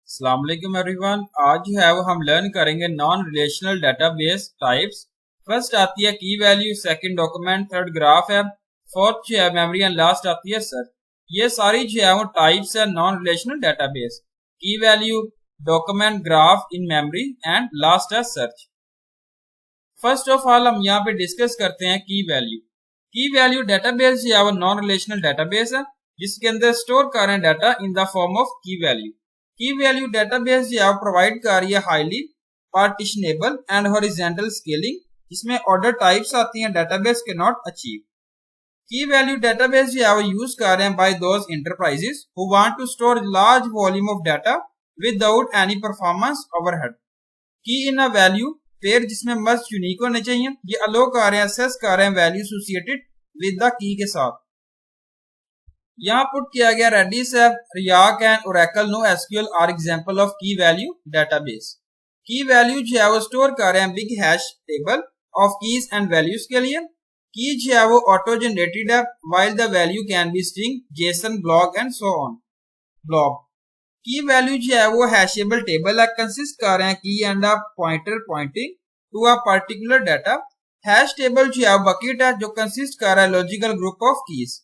अस्सलाम वालेकुम एवरीवन। आज जो है वो हम लर्न करेंगे non relational database types. First आती है की value, second document, third graph है, फोर्थ जो है मेमोरी एंड लास्ट आती है सर्च। ये सारी जो है वो टाइप्स है non relational database. Key value, document, graph, in memory and last है सर्च। फर्स्ट ऑफ ऑल हम यहाँ पे डिस्कस करते हैं की वैल्यू। की वैल्यू डेटाबेस जो है वो नॉन रिलेशनल डेटाबेस है जिसके अंदर स्टोर कर रहे हैं data in the form of key value. Key value database जो है प्रोवाइड कर रही है highly partitionable and horizontal scaling, जिसमें ऑर्डर टाइप्स आती हैं डेटाबेस के not achieve. Key value database जो है वो यूज कर रहे हैं by those enterprises who want to store large volume of data without any performance overhead. Key in a value pair जिसमें मस्ट यूनिक होने चाहिए, ये अलो कर रहे हैं, असेस कर रहे हैं value associated with the key के साथ। यहाँ पुट किया गया रेडिस है, Riak and Oracle no SQL are example of key value database. Key value जो है वो स्टोर कर रहे हैं big hash table of keys and values के लिए। की जो है वो ऑटो जनरेटेड है while the value can be string, JSON, block and so on. Block की वैल्यू जो है वो हैशेबल टेबल है, कंसिस्ट कर रहे हैं key and a pointer pointing to a particular data. Hash table जो है बकेट है जो कंसिस्ट कर रहा है logical group of keys.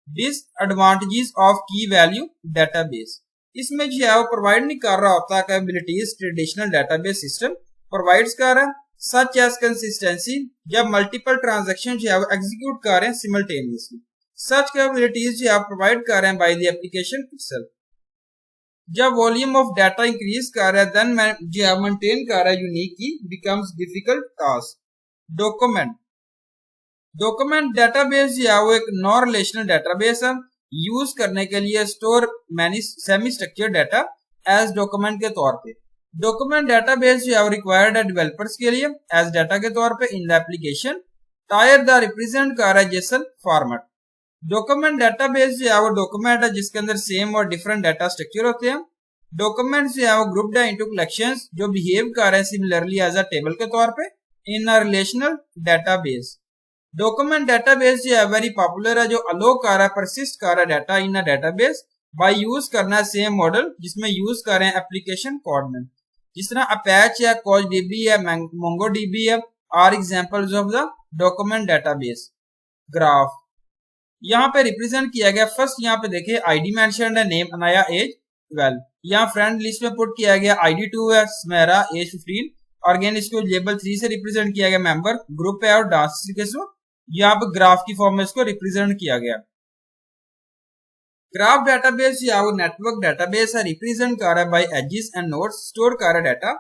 Disadvantages of key value database, इसमें जो है वो प्रोवाइड नहीं कर रहा होता capabilities traditional database system provides कर रहा है, सच एज कंसिस्टेंसी, जब मल्टीपल ट्रांजैक्शन जो है वो एग्जीक्यूट कर रहे हैं सिमल्टेनियसली। सच कैपेबिलिटीज जो है प्रोवाइड कर रहे हैं बाय द एप्लीकेशन इटसेल्फ। जब वॉल्यूम ऑफ डाटा इंक्रीज कर रहा है देन जो है मेंटेन कर रहा है unique key becomes difficult task. Document database जो है वो एक नॉन रिलेशनल डेटाबेस है, यूज करने के लिए store many semi structured data as document के तौर पे। डॉक्यूमेंट डेटाबेस जो है रिक्वायर्ड है डेवलपर्स के लिए एज डाटा के तौर पे in the application. Tyre the represent कर रहा है जेसन फॉर्मेट। डॉक्यूमेंट डेटाबेस जो है वो डॉक्यूमेंट है जिसके अंदर सेम और डिफरेंट डाटा स्ट्रक्चर होते हैं। डॉक्यूमेंट जो है वो ग्रुप्ड है इनटू कलेक्शंस जो बिहेव कर रहे हैं सिमिलरली एज अ टेबल के तौर पे इन अ रिलेशनल डेटाबेस। डॉक्यूमेंट डेटाबेस जो है वेरी पॉपुलर है, जो अलो कर रहा है परसिस्ट कर रहा है data in a database by use करना है सेम मॉडल जिसमें यूज कर रहे हैं एप्लीकेशन कोऑर्डिनेट, जिस तरह अपैच है, कोचडीबी है, मोंगोडीबी है are examples of the document database. Graph यहाँ पे रिप्रेजेंट किया गया, फर्स्ट यहाँ पे देखिए आईडी मेंशन्ड है, नेम अनाया, एज 12। यहाँ फ्रेंड लिस्ट में पुट किया गया आईडी 2 है, स्मेरा, एज 15 और अगेन इसको लेबल 3 से रिप्रेजेंट किया गया, मेंबर, ग्रुप है और डांस के थ्रू यहाँ पे ग्राफ की फॉर्म में इसको रिप्रेजेंट किया गया। ग्राफ डेटाबेस या वो नेटवर्क डेटाबेस है, रिप्रेजेंट कर रहा है by edges and nodes, store कर रहा है डाटा।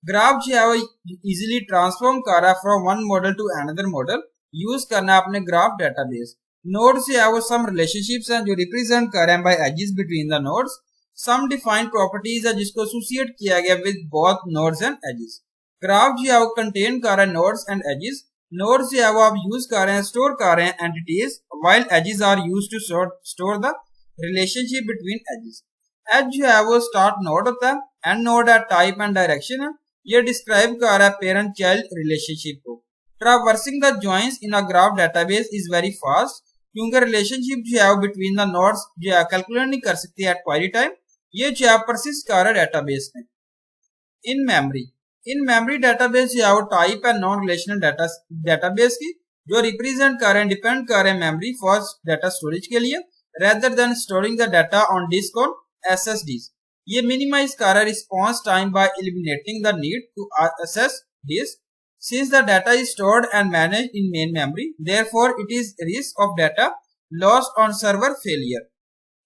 ग्राफ जो है वो इजीली ट्रांसफॉर्म कर रहा है from one model to another model, use करना है अपने ग्राफ डेटाबेस। नोड्स जो है वो सम रिलेशनशिप्स हैं जो रिप्रेजेंट कर रहे हैं by edges between the nodes. Some defined properties है जिसको एसोसिएट किया गया with both nodes and edges. Graph जो है वो कंटेन कर रहा है नोड्स एंड एजेस। नोड्स जो है वो आप यूज कर रहे हैं, स्टोर कर रहे हैं entities, while edges are used to store the relationship between edges. Edge जो है वो स्टार्ट नोड होता है, एंड नोड है टाइप एंड डायरेक्शन है, ये डिस्क्राइब कर रहा है पेरेंट चाइल्ड रिलेशनशिप को। Traversing the joins in a graph database is very fast, क्योंकि रिलेशनशिप जो है वो बिटवीन द नोड्स जो है कैलकुलेट नहीं कर सकती एट क्वेरी टाइम, ये जो है परसिस्ट कर रहा है डेटाबेस में। इन मेमोरी डेटाबेस जो है वो टाइप है नॉन रिलेशनल डेटाबेस की, जो रिप्रेजेंट कर रहे हैं, डिपेंड कर रहे हैं मेमोरी फॉर डाटा स्टोरेज के लिए rather than storing the data on disk on SSDs. ये मिनिमाइज कर रहा है response time by eliminating the need to access disk, since the data is stored and managed in main memory, therefore it is risk of data lost on server failure.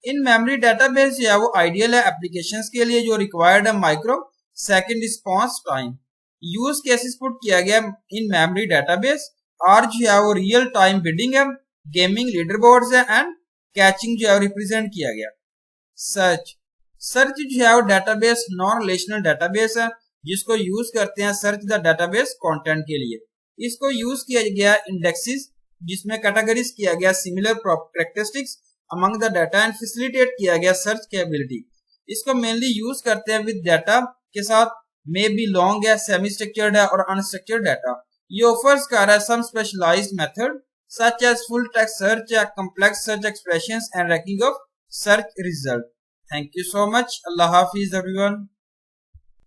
In memory database जो है वो ideal है applications के लिए जो required है micro second response time. Use cases put किया गया इन मेमोरी डेटाबेस और जो है वो रियल टाइम बिडिंग है, गेमिंग लीडरबोर्ड्स है एंड कैचिंग जो है रिप्रेजेंट किया गया। सर्च जो है वो डेटाबेस नॉन रिलेशनल डेटाबेस है जिसको यूज करते हैं सर्च द डेटाबेस कंटेंट के लिए। इसको यूज किया गया इंडेक्सेस जिसमें कैटेगरीज किया गया similar characteristics among the data and facilitate किया गया सर्च कैपेबिलिटी। इसको मेनली यूज करते हैं विद डाटा के साथ, मे बी लॉन्ग है, सेमी स्ट्रक्चर्ड है और अनस्ट्रक्चर्ड डाटा। ये ऑफर्स कर रहा है some specialised method such as full text search या complex search expressions and ranking of search result. Thank you so much. अल्लाह हाफिज एवरीवन।